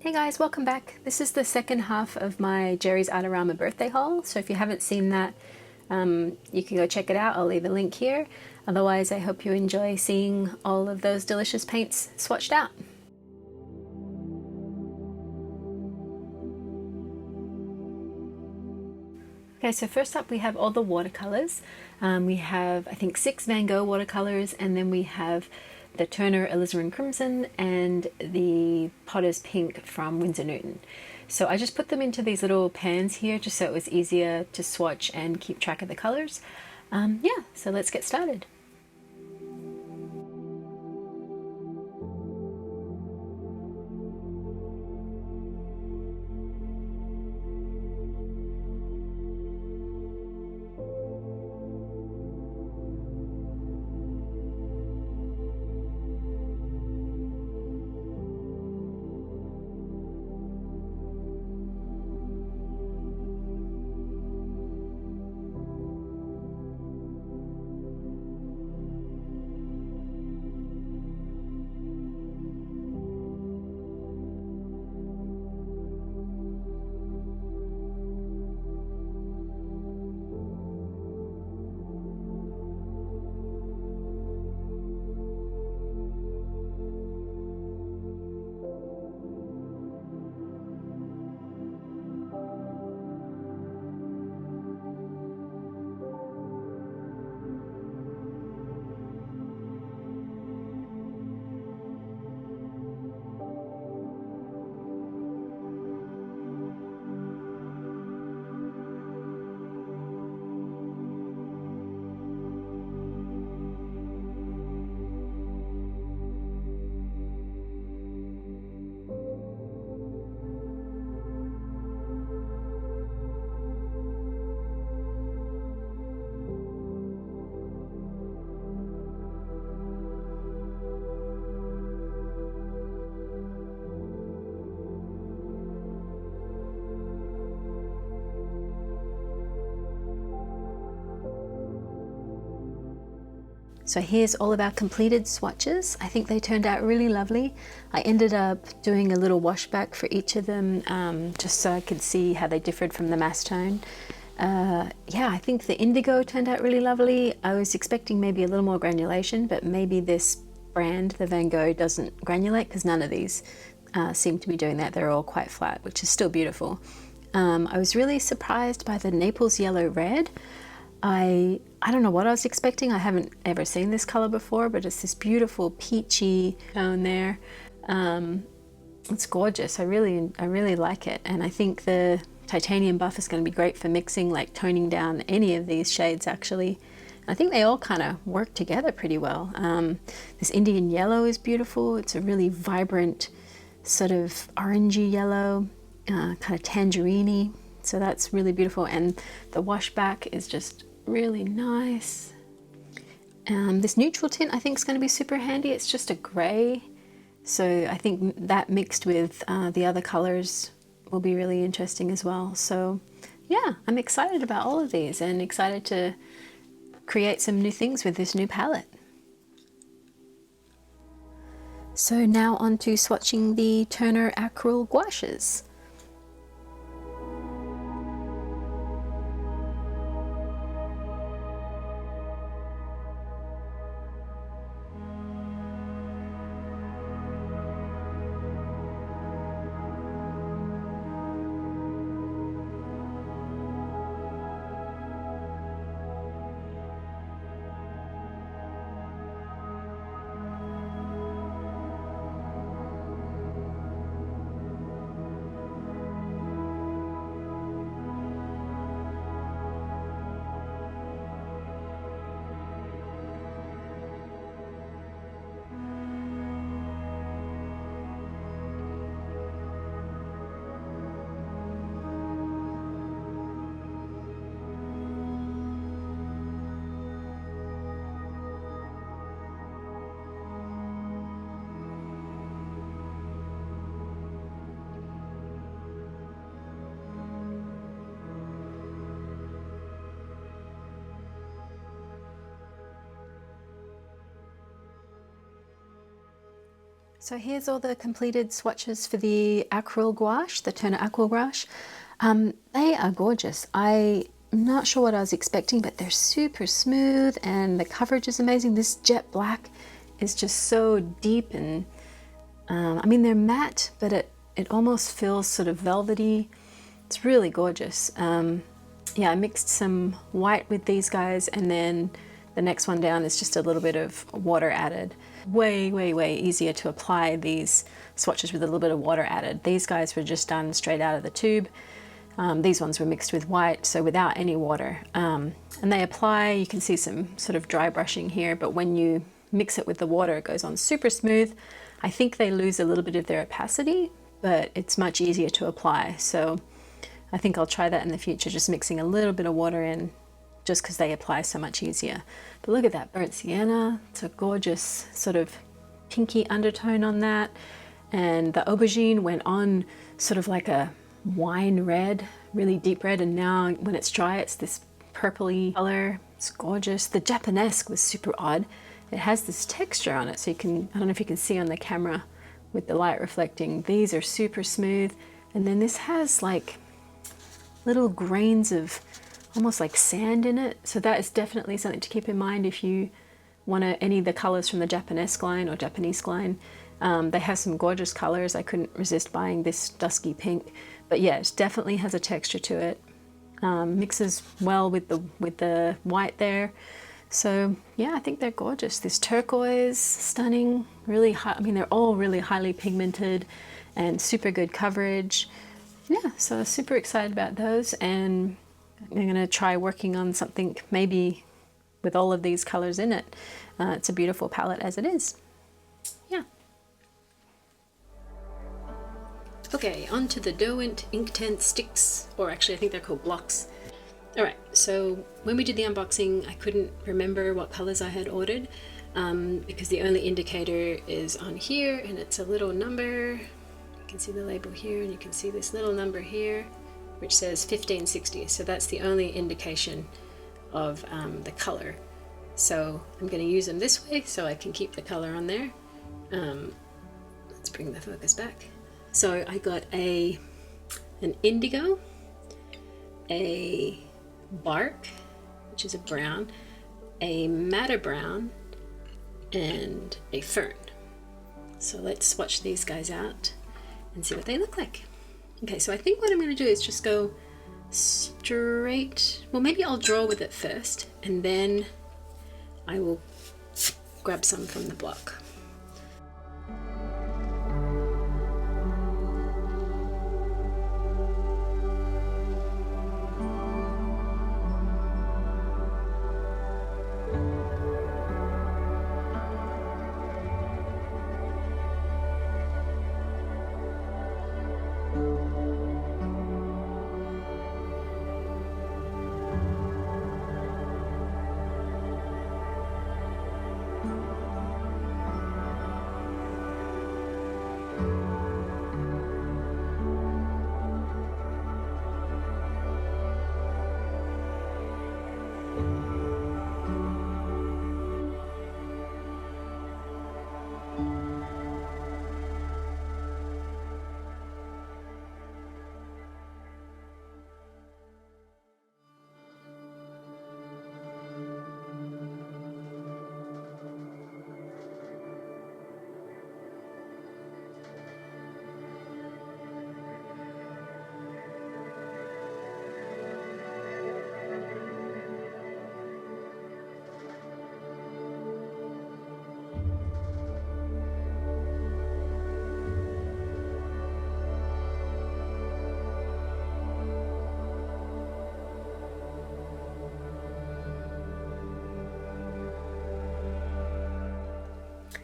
Hey guys, welcome back. This is the second half of my Jerry's Artarama birthday haul, so if you haven't seen that, you can go check it out. I'll leave a link here. Otherwise, I hope you enjoy seeing all of those delicious paints swatched out. Okay, so first up we have all the watercolors. We have, I think, 6 Van Gogh watercolors, and then we have the Turner Alizarin Crimson and the Potter's Pink from Winsor Newton. So I just put them into these little pans here just so it was easier to swatch and keep track of the colors. Yeah, so let's get started. So here's all of our completed swatches. I think they turned out really lovely. I ended up doing a little washback for each of them just so I could see how they differed from the mass tone. Yeah, I think the Indigo turned out really lovely. I was expecting maybe a little more granulation, but maybe this brand, the Van Gogh, doesn't granulate because none of these seem to be doing that. They're all quite flat, which is still beautiful. I was really surprised by the Naples Yellow Red. I don't know what I was expecting. I haven't ever seen this color before, but it's this beautiful peachy tone there. It's gorgeous. I really like it, and I think the titanium buff is going to be great for mixing, like toning down any of these shades actually. I think they all kind of work together pretty well. This Indian yellow is beautiful. It's a really vibrant sort of orangey yellow, kind of tangerine-y. So that's really beautiful, and the washback is just really nice. This neutral tint I think is going to be super handy. It's just a grey, so I think that mixed with the other colors will be really interesting as well. So yeah, I'm excited about all of these and excited to create some new things with this new palette. So now on to swatching the Turner Acryl Gouaches. So here's all the completed swatches for the Acryl Gouache, the toner Acryl Gouache. They are gorgeous. I'm not sure what I was expecting, but they're super smooth and the coverage is amazing. This jet black is just so deep and I mean, they're matte, but it almost feels sort of velvety. It's really gorgeous. Yeah, I mixed some white with these guys, and then the next one down is just a little bit of water added. Way, way, way easier to apply these swatches with a little bit of water added. These guys were just done straight out of the tube. These ones were mixed with white, so without any water. And they apply, you can see some sort of dry brushing here, but when you mix it with the water, it goes on super smooth. I think they lose a little bit of their opacity, but it's much easier to apply. So I think I'll try that in the future, just mixing a little bit of water in, just because they apply so much easier. But look at that burnt sienna. It's a gorgeous sort of pinky undertone on that. And the aubergine went on sort of like a wine red, really deep red. And now when it's dry, it's this purpley color. It's gorgeous. The Japanesque was super odd. It has this texture on it. So you can, I don't know if you can see on the camera with the light reflecting. These are super smooth. And then this has like little grains of almost like sand in it. So that is definitely something to keep in mind if you want any of the colors from the Japanesque line or Japanesque line. They have some gorgeous colors. I couldn't resist buying this dusky pink, but yeah, it definitely has a texture to it. Mixes well with the white there. So yeah, I think they're gorgeous. This turquoise, stunning, really high. I mean, they're all really highly pigmented and super good coverage. Yeah, so super excited about those, and I'm going to try working on something maybe with all of these colors in it. It's a beautiful palette as it is. Yeah. Okay, on to the Tint Inktense sticks, or actually I think they're called blocks. Alright, so when we did the unboxing, I couldn't remember what colors I had ordered because the only indicator is on here, and it's a little number. You can see the label here, and you can see this little number here which says 1560, so that's the only indication of the color. So I'm going to use them this way so I can keep the color on there. Let's bring the focus back. So I got an indigo, a bark, which is a brown, a madder brown, and a fern. So let's swatch these guys out and see what they look like. Okay, so I think what I'm going to do is just go straight, well maybe I'll draw with it first and then I will grab some from the block.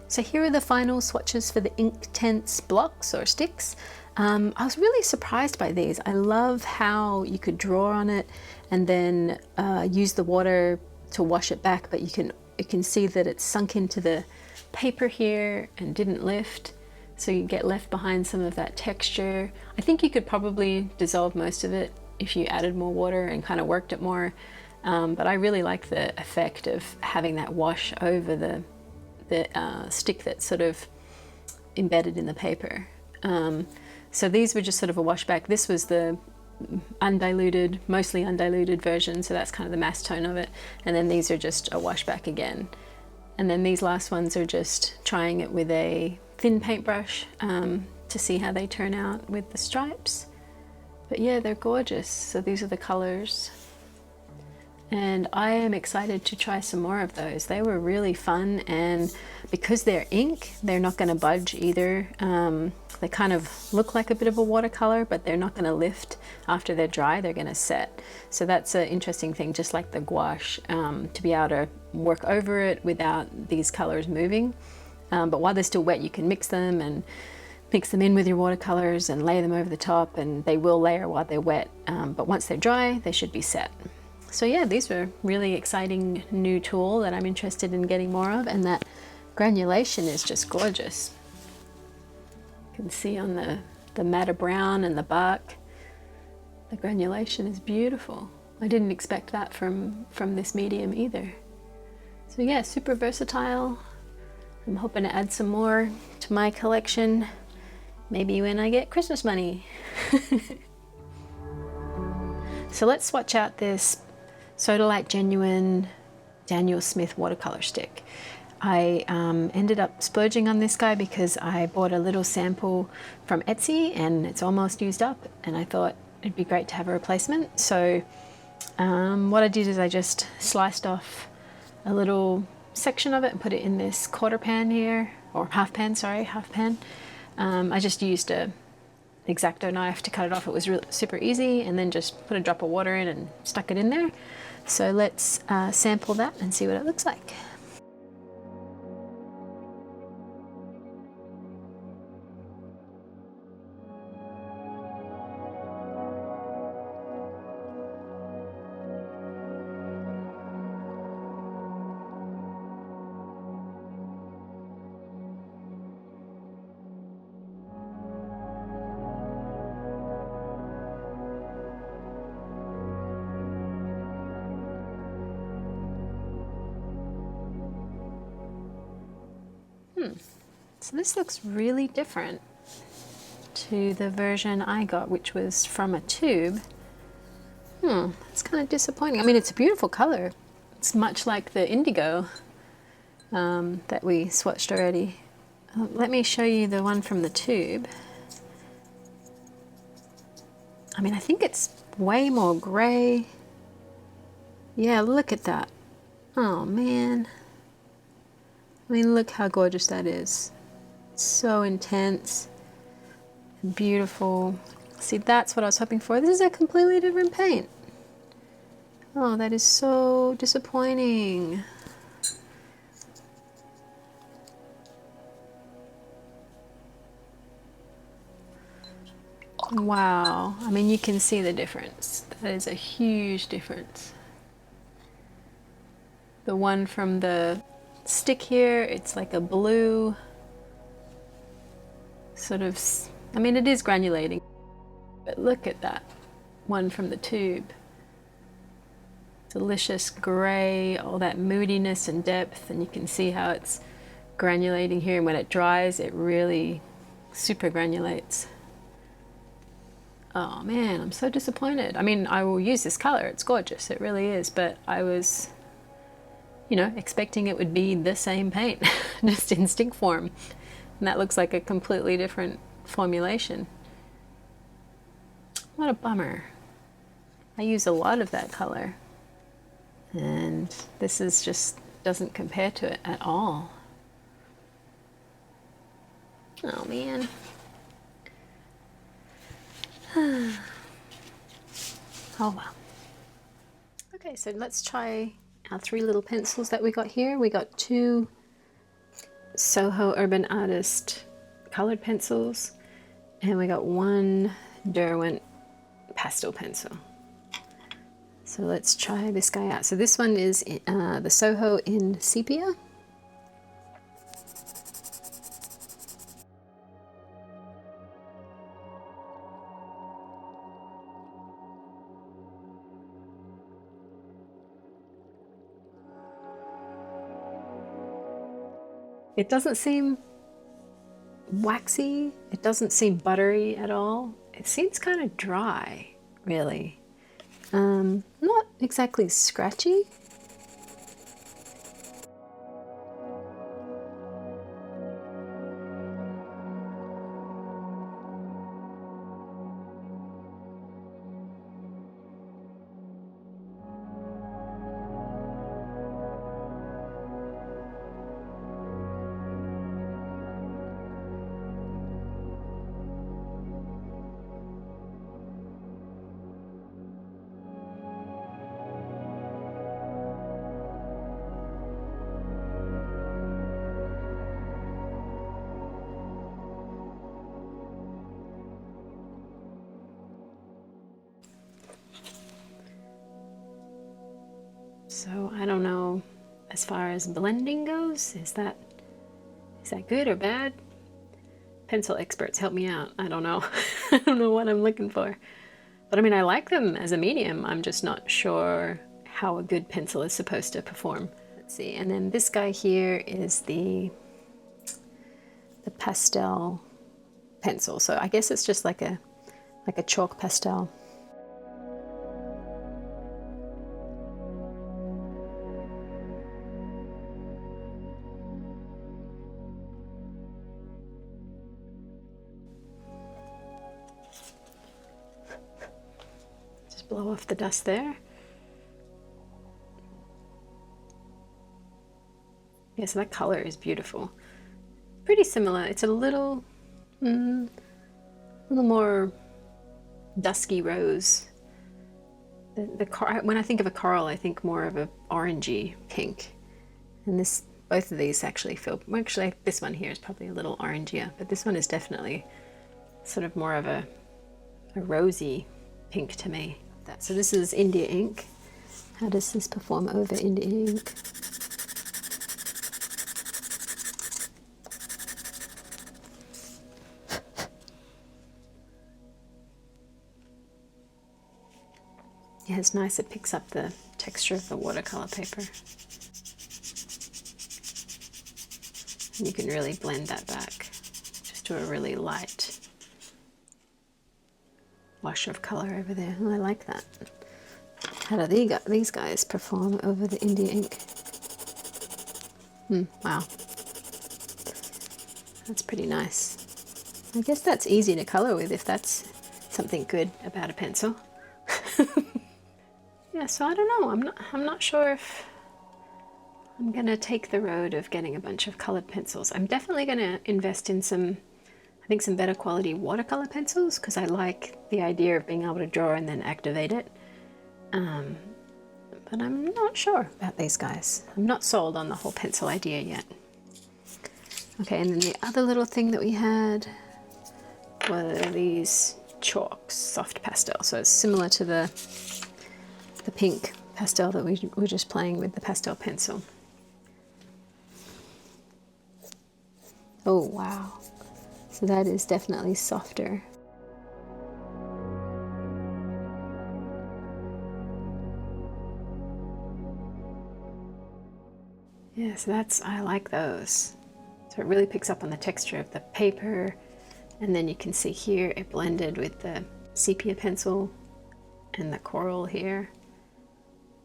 So here are the final swatches for the Inktense blocks or sticks. I was really surprised by these. I love how you could draw on it and then use the water to wash it back, but you can see that it's sunk into the paper here and didn't lift. So you get left behind some of that texture. I think you could probably dissolve most of it if you added more water and kind of worked it more. But I really like the effect of having that wash over the stick that sort of embedded in the paper. So these were just sort of a washback. This was the undiluted, mostly undiluted version, so that's kind of the mass tone of it. And then these are just a washback again. And then these last ones are just trying it with a thin paintbrush to see how they turn out with the stripes. But yeah, they're gorgeous. So these are the colors. And I am excited to try some more of those. They were really fun, and because they're ink, they're not going to budge either. They kind of look like a bit of a watercolor, but they're not going to lift after they're dry. They're going to set. So that's an interesting thing, just like the gouache, to be able to work over it without these colors moving. But while they're still wet, you can mix them and mix them in with your watercolors and lay them over the top, and they will layer while they're wet. But once they're dry, they should be set. So yeah, these were really exciting new tool that I'm interested in getting more of, and that granulation is just gorgeous. You can see on the matte brown and the bark, the granulation is beautiful. I didn't expect that from this medium either. So yeah, super versatile. I'm hoping to add some more to my collection, maybe when I get Christmas money. So let's swatch out this Sodalite Genuine Daniel Smith watercolor stick. I ended up splurging on this guy because I bought a little sample from Etsy and it's almost used up, and I thought it'd be great to have a replacement. So what I did is I just sliced off a little section of it and put it in this quarter pan here, or half pan, sorry, half pan. I just used a X-Acto knife to cut it off. It was super easy, and then just put a drop of water in and stuck it in there. So let's sample that and see what it looks like. So this looks really different to the version I got, which was from a tube. It's kind of disappointing. I mean, it's a beautiful color. It's much like the Indigo that we swatched already. Let me show you the one from the tube. I mean, I think it's way more gray. Yeah, look at that. Oh man. I mean, look how gorgeous that is. So intense, beautiful. See, that's what I was hoping for. This is a completely different paint. Oh, that is so disappointing. Wow, I mean, you can see the difference. That is a huge difference. The one from the stick here, it's like a blue sort of, I mean, it is granulating, but look at that one from the tube. Delicious gray, all that moodiness and depth, and you can see how it's granulating here, and when it dries it really super granulates. Oh man, I'm so disappointed. I mean, I will use this color, it's gorgeous, it really is, but I was, you know, expecting it would be the same paint, just in stick form. And that looks like a completely different formulation. What a bummer. I use a lot of that color, and this is just doesn't compare to it at all. Oh man. Oh well. Okay, so let's try our 3 little pencils that we got here. We got 2 SoHo Urban Artist colored pencils, and we got 1 Derwent pastel pencil. So let's try this guy out. So this one is the SoHo in Sepia. It doesn't seem waxy. It doesn't seem buttery at all. It seems kind of dry, really. Not exactly scratchy. So I don't know, as far as blending goes, is that good or bad? Pencil experts, help me out. I don't know. I don't know what I'm looking for. But I mean, I like them as a medium. I'm just not sure how a good pencil is supposed to perform. Let's see. And then this guy here is the pastel pencil. So I guess it's just like a chalk pastel. Blow off the dust there. Yeah, so that color is beautiful. Pretty similar. It's a little more dusky rose. When I think of a coral, I think more of a orangey pink. And both of these actually feel, actually this one here is probably a little orangier, but this one is definitely sort of more of a rosy pink to me. So this is India ink. How does this perform over India ink? Yeah, it's nice. It picks up the texture of the watercolor paper. And you can really blend that back. Just do a really light wash of color over there. Oh, I like that. How do these guys perform over the India ink? Wow. That's pretty nice. I guess that's easy to color with if that's something good about a pencil. Yeah, so I don't know. I'm not sure if I'm gonna take the road of getting a bunch of colored pencils. I'm definitely gonna invest in some better quality watercolor pencils because I like the idea of being able to draw and then activate it. But I'm not sure about these guys. I'm not sold on the whole pencil idea yet. Okay, and then the other little thing that we had were these chalks, soft pastel. So it's similar to the pink pastel that we were just playing with, the pastel pencil. Oh, wow. So that is definitely softer. Yeah, so I like those. So it really picks up on the texture of the paper. And then you can see here it blended with the sepia pencil and the coral here.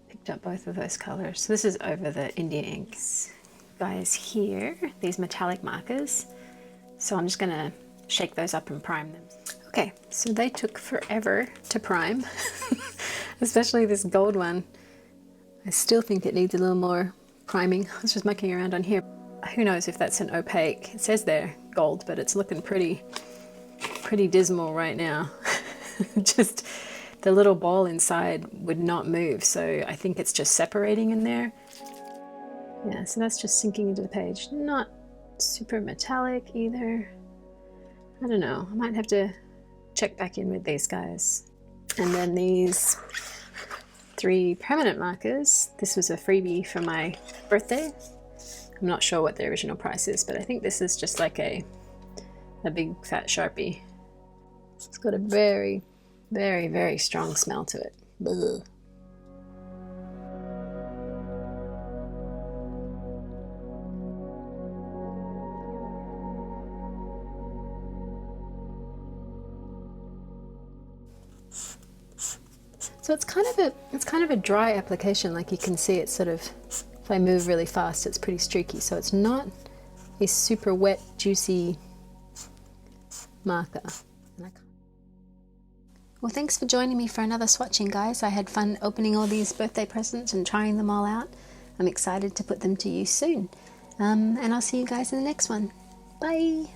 Picked up both of those colors. So this is over the India inks. Guys here, these metallic markers. So I'm just gonna shake those up and prime them. Okay, so they took forever to prime, especially this gold one. I still think it needs a little more priming. I was just mucking around on here. Who knows if that's an opaque. It says there gold, but it's looking pretty dismal right now. Just the little ball inside would not move, so I think it's just separating in there. Yeah, so that's just sinking into the page. Not super metallic either. I don't know. I might have to check back in with these guys. And then these 3 permanent markers. This was a freebie for my birthday. I'm not sure what the original price is, but I think this is just like a big fat Sharpie. It's got a very, very, very strong smell to it. Ugh. So it's kind of a dry application. Like you can see, it's sort of, if I move really fast, it's pretty streaky. So it's not a super wet, juicy marker. Well, thanks for joining me for another swatching, guys. I had fun opening all these birthday presents and trying them all out. I'm excited to put them to use soon. And I'll see you guys in the next one. Bye!